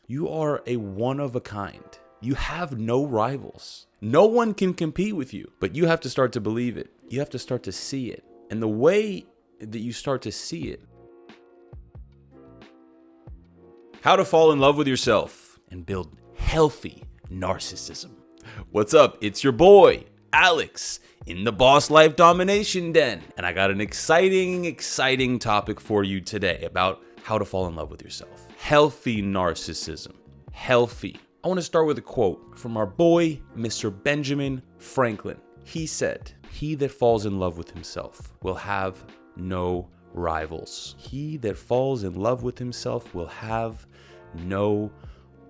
You are a one of a kind. You have no rivals. No one can compete with you, but you have to start to believe it. You have to start to see it. And the way that you start to see it, how to fall in love with yourself and build healthy narcissism. What's up? It's your boy, Alex, in the Boss Life Domination Den. And I got an exciting topic for you today about how to fall in love with yourself. Healthy narcissism. Healthy. I want to start with a quote from our boy, Mr. Benjamin Franklin. He said, "He that falls in love with himself will have no rivals." He that falls in love with himself will have no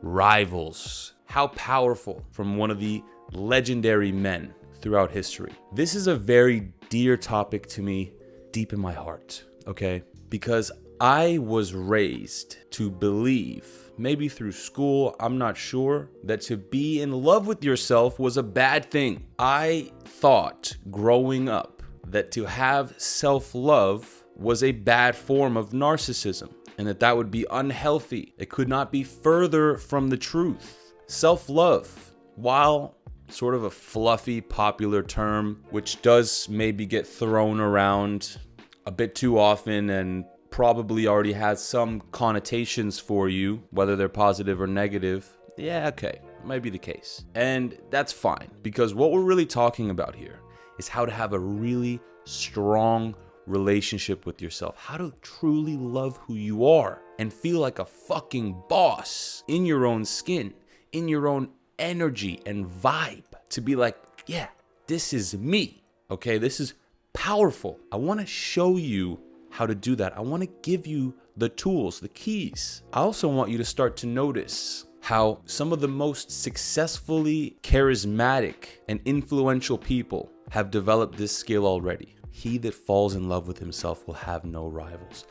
rivals. How powerful from one of the legendary men throughout history. This is a very dear topic to me, deep in my heart, okay? Because I was raised to believe, maybe through school, I'm not sure, that to be in love with yourself was a bad thing. I thought growing up that to have self-love was a bad form of narcissism and that would be unhealthy. It could not be further from the truth. Self-love, while sort of a fluffy, popular term, which does maybe get thrown around a bit too often and probably already has some connotations for you, whether they're positive or negative. Yeah, okay, might be the case. And that's fine, because what we're really talking about here is how to have a really strong relationship with yourself, how to truly love who you are and feel like a fucking boss in your own skin, in your own energy and vibe, to be like, yeah, this is me, okay? This is powerful. I want to show you how to do that. I want to give you the tools, the keys. I also want you to start to notice how some of the most successfully charismatic and influential people have developed this skill already. He that falls in love with himself will have no rivals.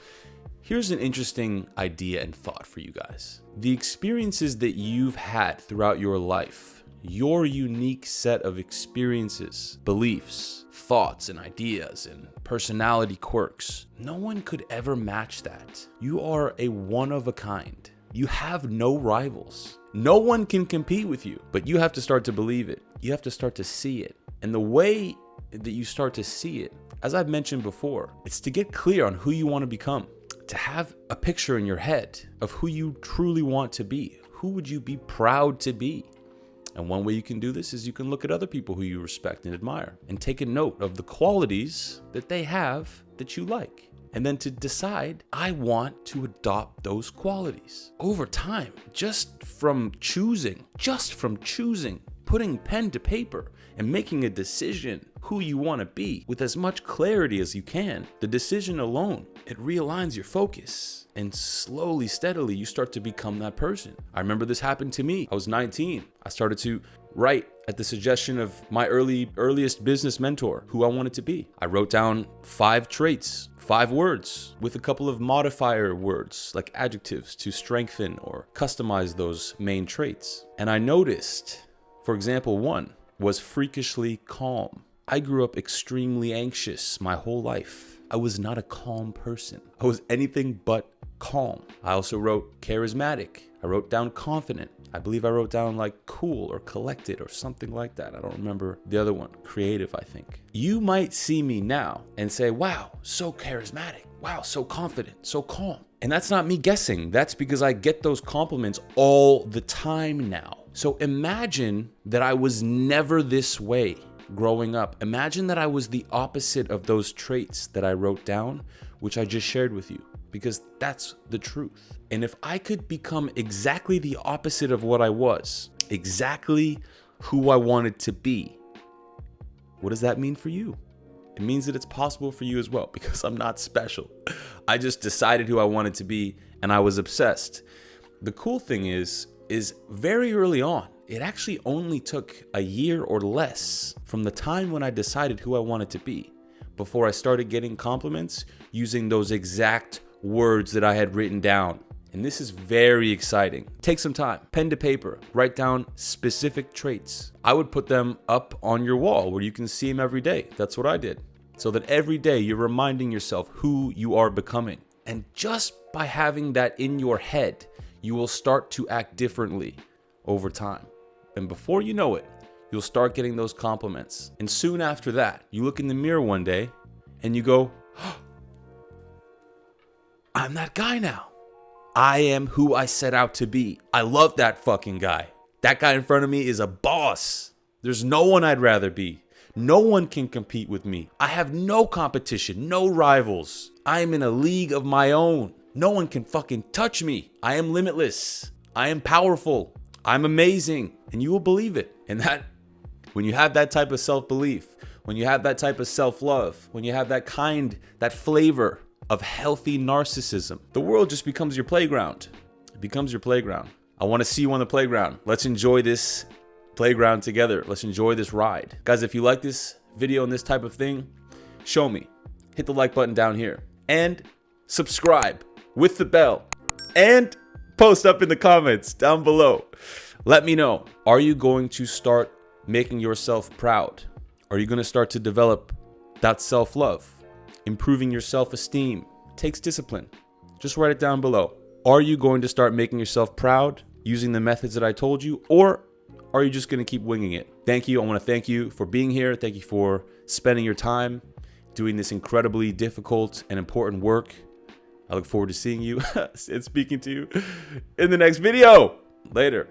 Here's an interesting idea and thought for you guys. The experiences that you've had throughout your life, your unique set of experiences, beliefs, thoughts and ideas and personality quirks, no one could ever match that. You are a one of a kind. You have no rivals. No one can compete with you, but you have to start to believe it. You have to start to see it. And the way that you start to see it, as I've mentioned before, it's to get clear on who you want to become, to have a picture in your head of who you truly want to be. Who would you be proud to be? And one way you can do this is you can look at other people who you respect and admire and take a note of the qualities that they have that you like. And then to decide, I want to adopt those qualities. Over time, just from choosing, putting pen to paper and making a decision who you want to be with as much clarity as you can, the decision alone, it realigns your focus. And slowly, steadily, you start to become that person. I remember this happened to me. I was 19. I started to write at the suggestion of my earliest business mentor, who I wanted to be. I wrote down 5 traits, 5 words with a couple of modifier words like adjectives to strengthen or customize those main traits. And I noticed, for example, one was freakishly calm. I grew up extremely anxious my whole life. I was not a calm person. I was anything but calm. I also wrote charismatic. I wrote down confident. I believe I wrote down like cool or collected or something like that. I don't remember the other one. Creative, I think. You might see me now and say, wow, so charismatic. Wow, so confident, so calm. And that's not me guessing. That's because I get those compliments all the time now. So imagine that I was never this way growing up. Imagine that I was the opposite of those traits that I wrote down, which I just shared with you, because that's the truth. And if I could become exactly the opposite of what I was, exactly who I wanted to be, what does that mean for you? It means that it's possible for you as well, because I'm not special. I just decided who I wanted to be and I was obsessed. The cool thing is very early on, it actually only took a year or less from the time when I decided who I wanted to be before I started getting compliments using those exact words that I had written down. And this is very exciting. Take some time, pen to paper, write down specific traits. I would put them up on your wall where you can see them every day. That's what I did. So that every day you're reminding yourself who you are becoming. And just by having that in your head, you will start to act differently over time. And before you know it, you'll start getting those compliments. And soon after that, you look in the mirror one day and you go, oh, I'm that guy now. I am who I set out to be. I love that fucking guy. That guy in front of me is a boss. There's no one I'd rather be. No one can compete with me. I have no competition, no rivals. I am in a league of my own. No one can fucking touch me. I am limitless. I am powerful. I'm amazing. And you will believe it. And that, when you have that type of self-belief, when you have that type of self-love, when you have that flavor of healthy narcissism, the world just becomes your playground. It becomes your playground. I want to see you on the playground. Let's enjoy this playground together. Let's enjoy this ride. Guys, if you like this video and this type of thing, show me. Hit the like button down here and subscribe with the bell and post up in the comments down below. Let me know. Are you going to start making yourself proud? Are you going to start to develop that self-love? Improving your self-esteem takes discipline. Just write it down below. Are you going to start making yourself proud using the methods that I told you, or are you just going to keep winging it? Thank you. I want to thank you for being here. Thank you for spending your time doing this incredibly difficult and important work. I look forward to seeing you and speaking to you in the next video. Later.